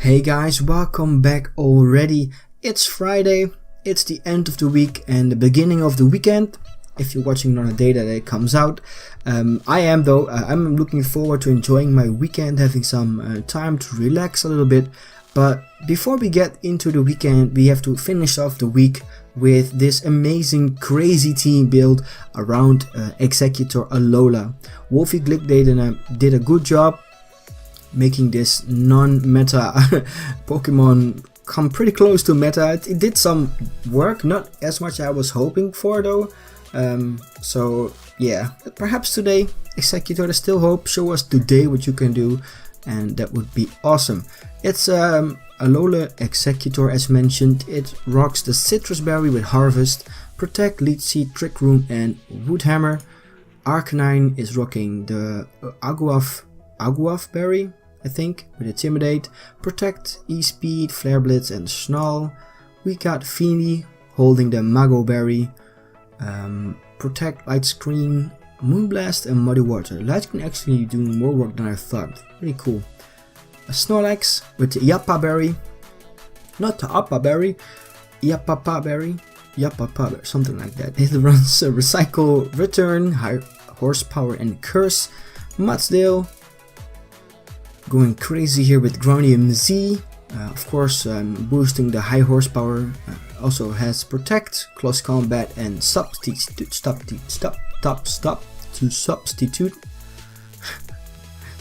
Hey guys, welcome back already. It's Friday, it's the end of the week and the beginning of the weekend. If you're watching on a day that it comes out. I am though, I'm looking forward to enjoying my weekend, having some time to relax a little bit. But before we get into the weekend, we have to finish off the week with this amazing crazy team build around Exeggutor Alola. Wolfey did a good job making this non-meta Pokemon come pretty close to meta. It did some work, not as much as I was hoping for though. So yeah, perhaps today Exeggutor, still hope, show us today what you can do, and that would be awesome. It's Alola Exeggutor as mentioned. It rocks the Citrus Berry with Harvest, Protect, Leech Seed, Trick Room and Wood Hammer. Arcanine is rocking the Aguaf Berry, I think, with Intimidate, Protect, E-Speed, Flare Blitz and Snarl. We got Feeny holding the Mago Berry, Protect, Light Screen, Moonblast and Muddy Water. Light Screen actually doing more work than I thought. Pretty cool. A Snorlax with the Yappa Berry, not the Appa Berry, Yappa Berry, something like that. It runs Recycle, Return, High Horsepower and Curse. Mudsdale going crazy here with Gronium Z. Of course, boosting the high horsepower. Also has Protect, Close Combat and Substitute.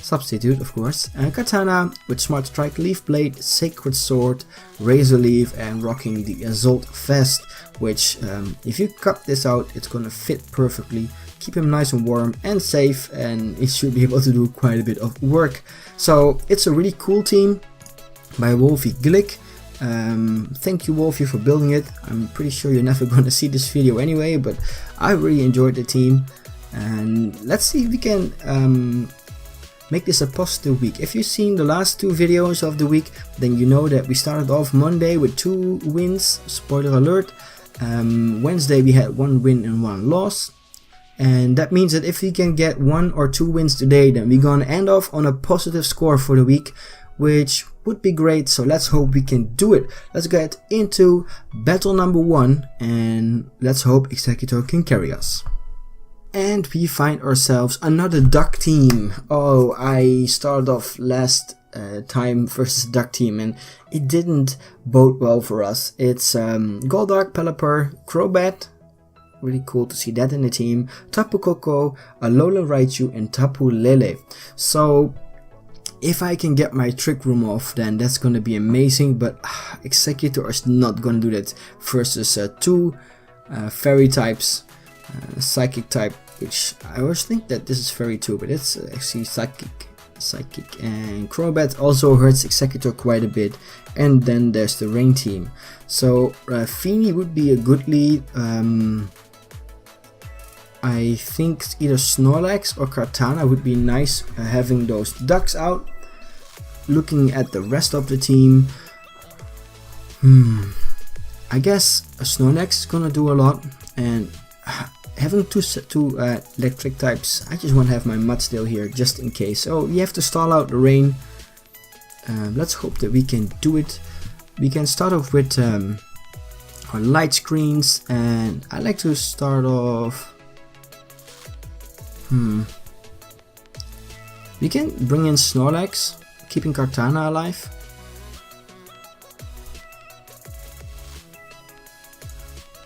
Substitute, of course. Katana with Smart Strike, Leaf Blade, Sacred Sword, Razor Leaf and rocking the Assault Vest, which if you cut this out, it's gonna fit perfectly. Keep him nice and warm and safe, and it should be able to do quite a bit of work. So it's a really cool team by Wolfey Glick. Thank you Wolfey for building it. I'm pretty sure you're never going to see this video anyway, but I really enjoyed the team, and let's see if we can make this a positive week. If you've seen the last two videos of the week, then you know that we started off Monday with 2 wins, spoiler alert. Wednesday we had 1 win and 1 loss. And that means that if we can get 1 or 2 wins today, then we're gonna end off on a positive score for the week, which would be great. So let's hope we can do it. Let's get into battle number 1, and let's hope Exeggutor can carry us. And we find ourselves another duck team. Oh, I started off last time versus duck team and it didn't bode well for us. It's Golduck, Pelipper, Crobat. Really cool to see that in the team. Tapu Koko, Alola Raichu and Tapu Lele. So if I can get my Trick Room off, then that's gonna be amazing, but Exeggutor is not gonna do that versus 2 fairy types, psychic type, which I always think that this is fairy too, but it's actually psychic, and Crobat also hurts Exeggutor quite a bit. And then there's the rain team, so Feeny would be a good lead. I think either Snorlax or Kartana would be nice, having those ducks out. Looking at the rest of the team, I guess a Snorlax is gonna do a lot, and having two electric types, I just want to have my Mudsdale here just in case. So we have to stall out the rain. Let's hope that we can do it. We can start off with our light screens, and I like to start off. We can bring in Snorlax, keeping Kartana alive.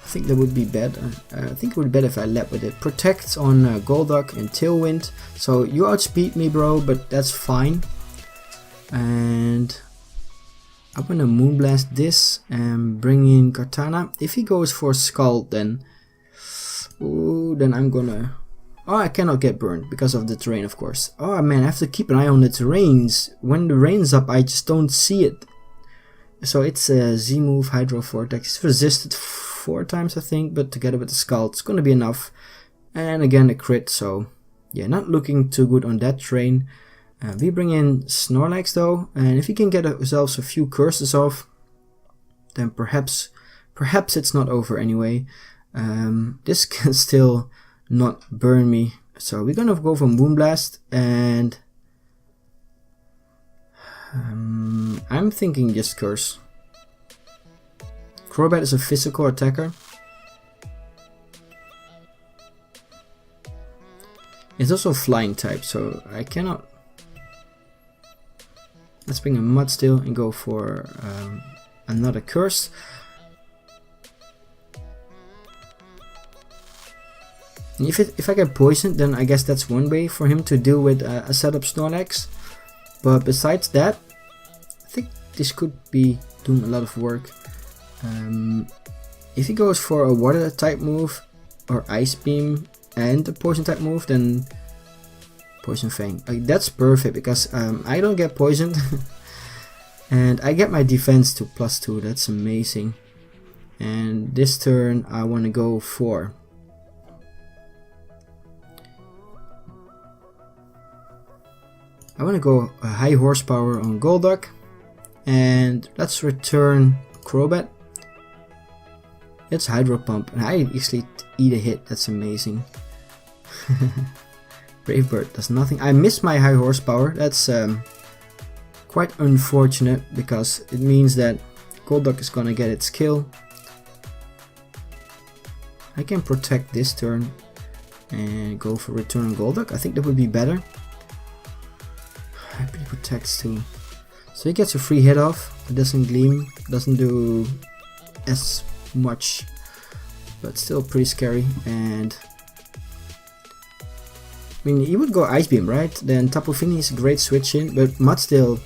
I think that would be better. I think it would be better if I led with it. Protect on Golduck and Tailwind. So you outspeed me, bro, but that's fine. And I'm gonna Moonblast this and bring in Kartana. If he goes for Scald, then I'm gonna. Oh, I cannot get burned because of the terrain, of course. Oh man, I have to keep an eye on the terrains. When the rain's up, I just don't see it. So it's a Z-move, Hydro Vortex. It's resisted 4 times, I think, but together with the Scald, it's gonna be enough. And again, a crit, so yeah, not looking too good on that terrain. We bring in Snorlax though, and if we can get ourselves a few curses off, then perhaps it's not over anyway. This can still not burn me, so we're gonna go for Moonblast, and I'm thinking just curse. Crobat is a physical attacker. It's also a flying type, so I cannot. Let's bring a Mud Steel and go for another curse. If I get poisoned, then I guess that's one way for him to deal with a setup Snorlax. But besides that, I think this could be doing a lot of work. If he goes for a water type move or Ice Beam and a poison type move, then Poison Fang. That's perfect because I don't get poisoned and I get my defense to +2. That's amazing. And this turn I want to go for a high horsepower on Golduck, and let's return Crobat. It's Hydro Pump, and I actually eat a hit. That's amazing. Brave Bird does nothing. I missed my high horsepower. That's quite unfortunate because it means that Golduck is gonna get its kill. I can protect this turn and go for return Golduck. I think that would be better. Happily protects too. So he gets a free hit off. It doesn't gleam, doesn't do as much, but still pretty scary. And I mean, he would go Ice Beam, right? Then Tapu Fini is a great switch in, but Mud Steel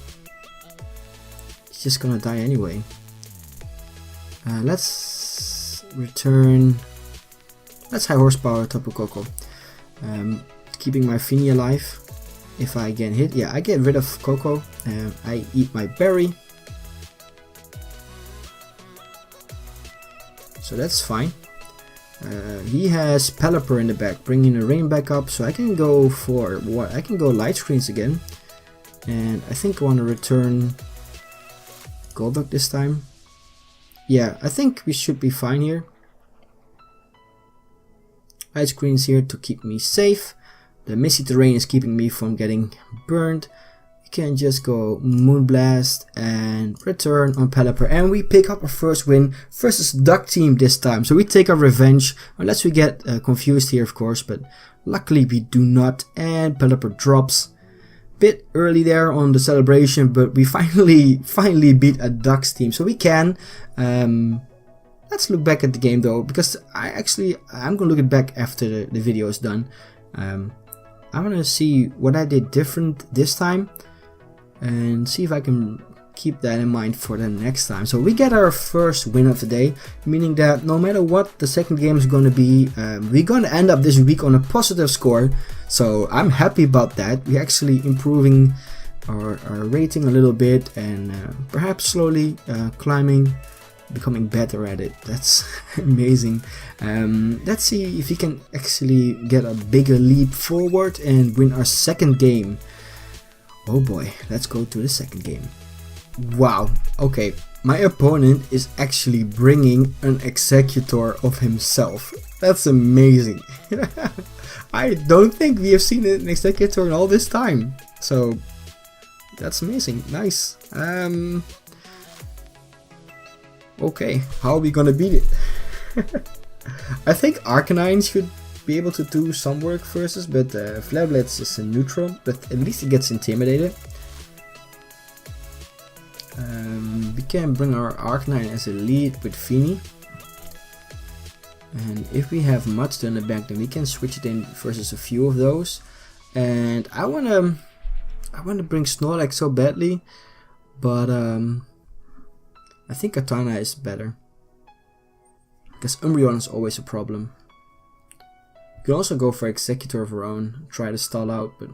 is just gonna die anyway. Let's return. Let's high horsepower Tapu Koko, keeping my Fini alive. If I get hit, yeah, I get rid of Coco. I eat my berry, so that's fine. He has Pelipper in the back, bringing the rain back up, so I can go for what? I can go Light Screens again, and I think I want to return Golduck this time. Yeah, I think we should be fine here. Light Screens here to keep me safe. The misty terrain is keeping me from getting burned. We can just go Moonblast and return on Pelipper, and we pick up our first win versus Duck Team this time. So we take our revenge, unless we get confused here, of course, but luckily we do not. And Pelipper drops. Bit early there on the celebration, but we finally beat a Ducks team, so we can. Let's look back at the game though, because I'm gonna look it back after the video is done. I want to see what I did different this time and see if I can keep that in mind for the next time. So we get our first win of the day, meaning that no matter what the second game is going to be, we're going to end up this week on a positive score. So I'm happy about that. We're actually improving our rating a little bit and perhaps slowly climbing, becoming better at it. That's amazing. Let's see if we can actually get a bigger leap forward and win our second game. Oh boy, let's go to the second game. Wow, okay, my opponent is actually bringing an Exeggutor of himself. That's amazing. I don't think we have seen an Exeggutor in all this time, so that's amazing. Nice. Okay, how are we gonna beat it? I think Arcanine should be able to do some work versus, but Flare Blitz is a neutral, but at least it gets intimidated. We can bring our Arcanine as a lead with Fini. And if we have Mudstone in the back, then we can switch it in versus a few of those. And I wanna bring Snorlax so badly, but I think Katana is better, because Umbreon is always a problem. You can also go for Exeggutor of our own, try to stall out, but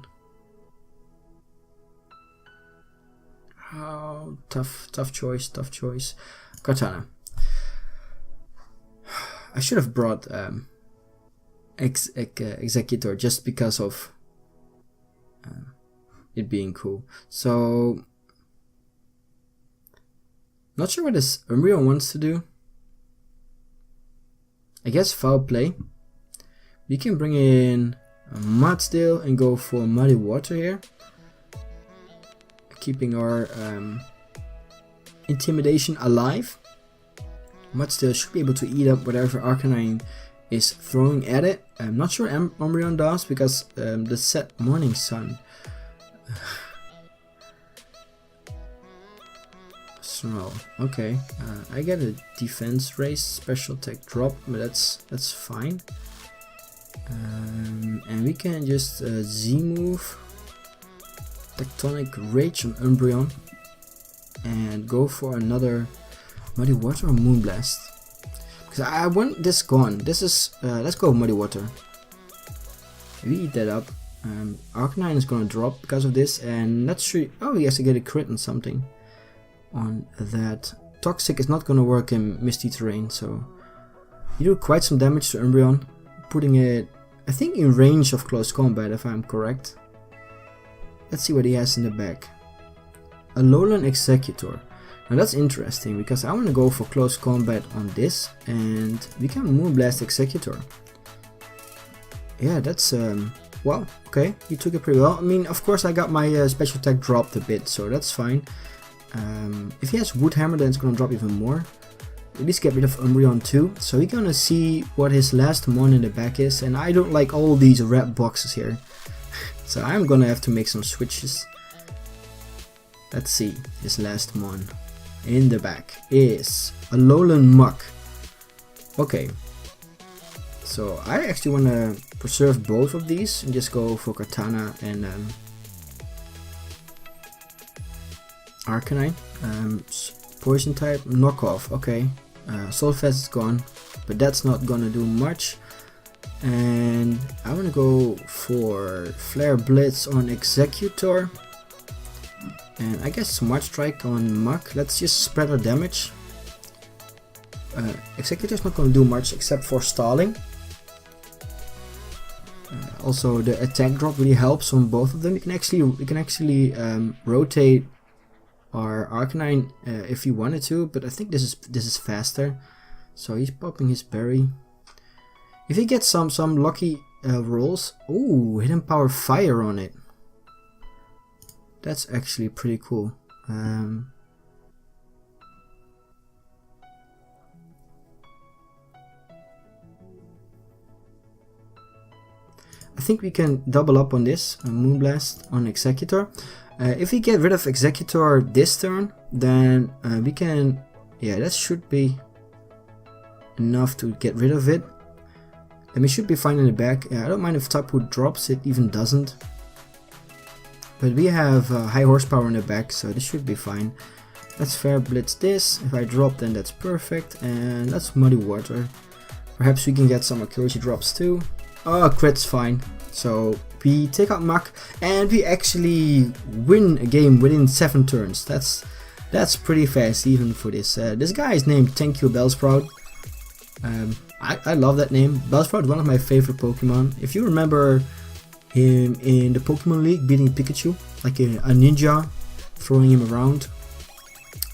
oh, tough choice. Katana. I should have brought Exeggutor just because of it being cool. So not sure what this Umbreon wants to do. I guess foul play. We can bring in a Mudsteel and go for Muddy Water here. keeping our intimidation alive. But still should be able to eat up whatever Arcanine is throwing at it. I'm not sure Umbreon does, because the set Morning Sun. So, okay, I get a defense raise, special attack drop, but that's fine. And we can just Z-move Tectonic Rage on Umbreon and go for another Muddy Water or Moonblast. Because I want this gone. This is let's go Muddy Water. We eat that up. Arcanine is gonna drop because of this, and let's see. Oh, he has to get a crit on something. On that, Toxic is not gonna work in Misty Terrain, so you do quite some damage to Umbreon, putting it, I think, in range of close combat, if I'm correct. Let's see what he has in the back. A Alolan Exeggutor. Now that's interesting, because I want to go for close combat on this, and we can Moonblast Exeggutor. Yeah, that's well, okay, he took it pretty well. I mean, of course I got my special attack dropped a bit, so that's fine. If he has Wood Hammer, then it's gonna drop even more. At least get rid of Umbreon too, so we're gonna see what his last mon in the back is, and I don't like all these red boxes here. So I'm gonna have to make some switches. Let's see, his last mon in the back is a Alolan Muck. Okay, so I actually want to preserve both of these and just go for Katana and Arcanine. Poison type, knockoff, okay. Solfest is gone, but that's not gonna do much. And I want to go for Flare Blitz on Exeggutor. And I guess Smart Strike on Muck. Let's just spread our damage. Exeggutor is not going to do much except for stalling. Also, the attack drop really helps on both of them. We can actually rotate our Arcanine if he wanted to, but I think this is faster. So he's popping his berry. If he gets some lucky rolls, ooh, Hidden Power Fire on it. That's actually pretty cool. I think we can double up on this, Moonblast on Exeggutor. If we get rid of Exeggutor this turn, then we can, yeah, that should be enough to get rid of it. And we should be fine in the back. I don't mind if Tapu drops, it even doesn't. But we have high horsepower in the back, so this should be fine. Let's Fair Blitz this. If I drop, then that's perfect. And let's Muddy Water. Perhaps we can get some accuracy drops too. Oh, crit's fine. So we take out Muck, and we actually win a game within 7 turns. That's pretty fast even for this. This guy is named Thank You Bellsprout. I love that name. Bellsprout, one of my favorite Pokemon. If you remember him in the Pokemon League beating Pikachu, like a ninja, throwing him around.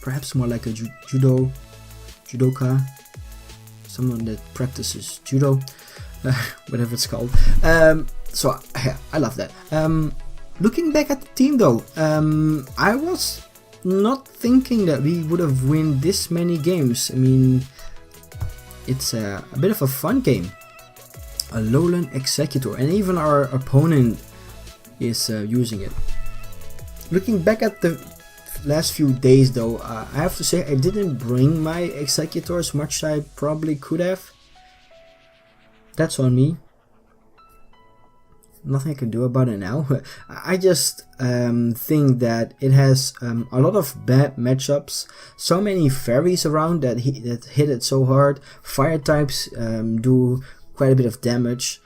Perhaps more like a judoka, someone that practices judo, whatever it's called. So yeah, I love that. Looking back at the team though, I was not thinking that we would have won this many games. I mean, it's a bit of a fun game. A Alolan Exeggutor, and even our opponent is using it. Looking back at the last few days though, I have to say I didn't bring my Exeggutor as much as I probably could have. That's on me. Nothing I can do about it now. I just think that it has a lot of bad matchups. So many fairies around that hit it so hard. Fire types do quite a bit of damage.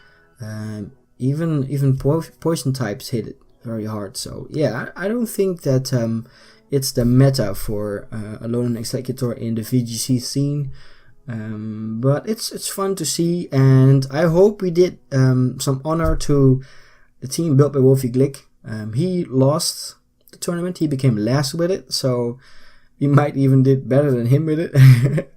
Even poison types hit it very hard. So yeah, I don't think that it's the meta for Alolan Exeggutor in the VGC scene. But it's fun to see, and I hope we did some honor to the team built by Wolfey Glick. He lost the tournament, he became last with it, so we might even did better than him with it.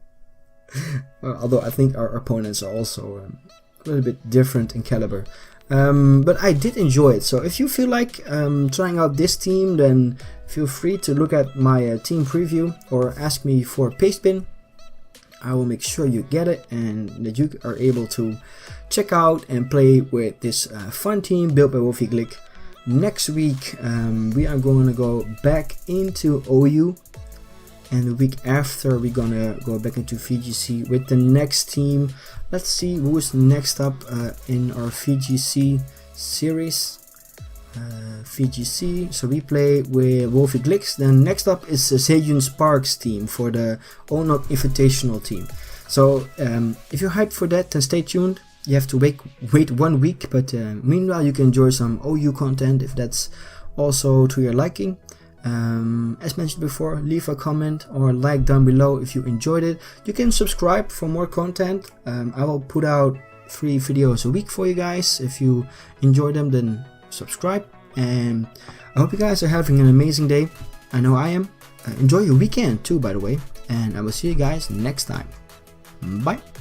Although I think our opponents are also a little bit different in caliber. But I did enjoy it. So if you feel like trying out this team, then feel free to look at my team preview or ask me for a paste bin. I will make sure you get it and that you are able to check out and play with this fun team built by Wolfey. Next week we are going to go back into OU, and the week after we're gonna go back into VGC with the next team. Let's see who is next up in our VGC series. VGC, so we play with Wolfey. Then next up is Sejun Sparks team for the ONOG Invitational team. So if you're hyped for that, then stay tuned. You have to wait 1 week, but meanwhile you can enjoy some OU content if that's also to your liking. As mentioned before, leave a comment or like down below if you enjoyed it. You can subscribe for more content. I will put out 3 videos a week for you guys. If you enjoy them, then subscribe. And I hope you guys are having an amazing day. I know I am. Enjoy your weekend too, by the way. And I will see you guys next time. Bye.